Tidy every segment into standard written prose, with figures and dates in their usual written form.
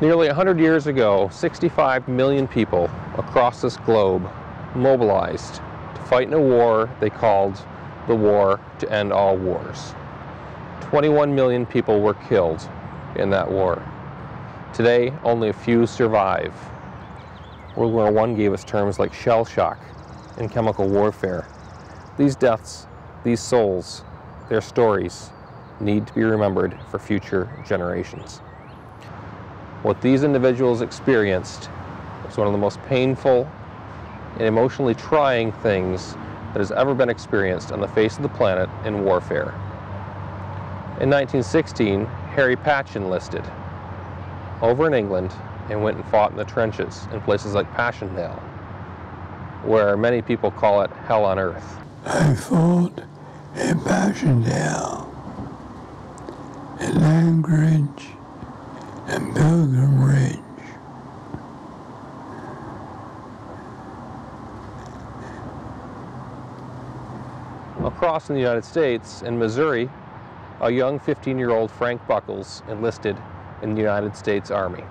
Nearly 100 years ago, 65 million people across this globe mobilized to fight in a war they called the War to End All Wars. 21 million people were killed in that war. Today, only a few survive. World War I gave us terms like shell shock and chemical warfare. These deaths, these souls, their stories need to be remembered for future generations. What these individuals experienced was one of the most painful and emotionally trying things that has ever been experienced on the face of the planet in warfare. In 1916, Harry Patch enlisted over in England and went and fought in the trenches in places like Passchendaele, where many people call it hell on earth. I fought in Passchendaele, in Anchorage, and Pilgrim Ridge. Across in the United States, in Missouri, a young 15-year-old Frank Buckles enlisted in the United States Army.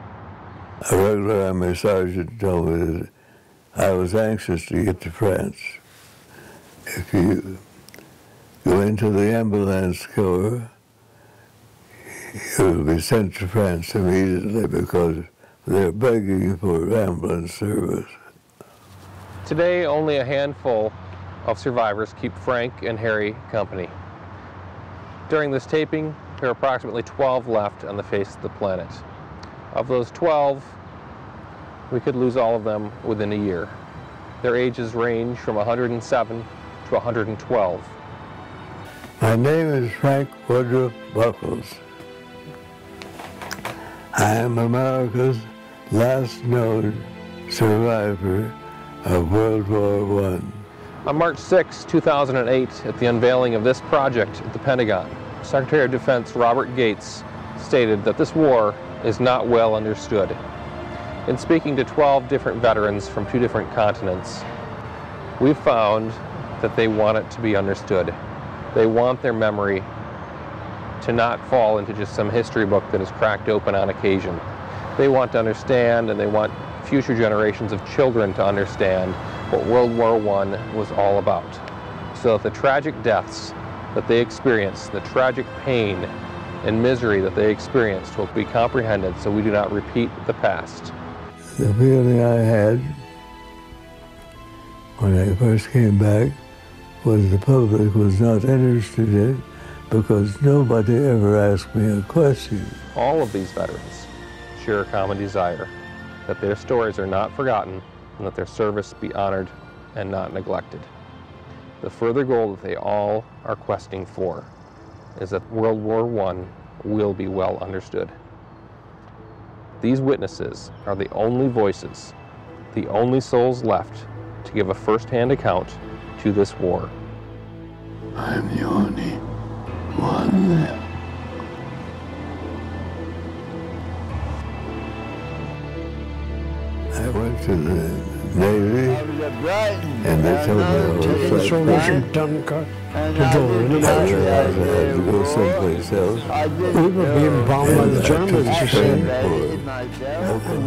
A regular Army sergeant told me that I was anxious to get to France. If you go into the ambulance corps, you will be sent to France immediately because they're begging for ambulance service. Today, only a handful of survivors keep Frank and Harry company. During this taping, there are approximately 12 left on the face of the planet. Of those 12, we could lose all of them within a year. Their ages range from 107 to 112. My name is Frank Woodruff Buckles. I am America's last known survivor of World War I. On March 6, 2008, at the unveiling of this project at the Pentagon, Secretary of Defense Robert Gates stated that this war is not well understood. In speaking to 12 different veterans from 2 different continents, we've found that they want it to be understood. They want their memory to not fall into just some history book that is cracked open on occasion. They want to understand, and they want future generations of children to understand what World War I was all about, so that the tragic deaths that they experienced, the tragic pain and misery that they experienced will be comprehended so we do not repeat the past. The feeling I had when I first came back was the public was not interested in it because nobody ever asked me a question. All of these veterans share a common desire that their stories are not forgotten and that their service be honored and not neglected. The further goal that they all are questing for is that World War I will be well understood. These witnesses are the only voices, the only souls left to give a first-hand account to this war. I'm the only one left. I went to the Navy, and they told me I was I had to go someplace else. We were being bombed by the Germans, you said. Open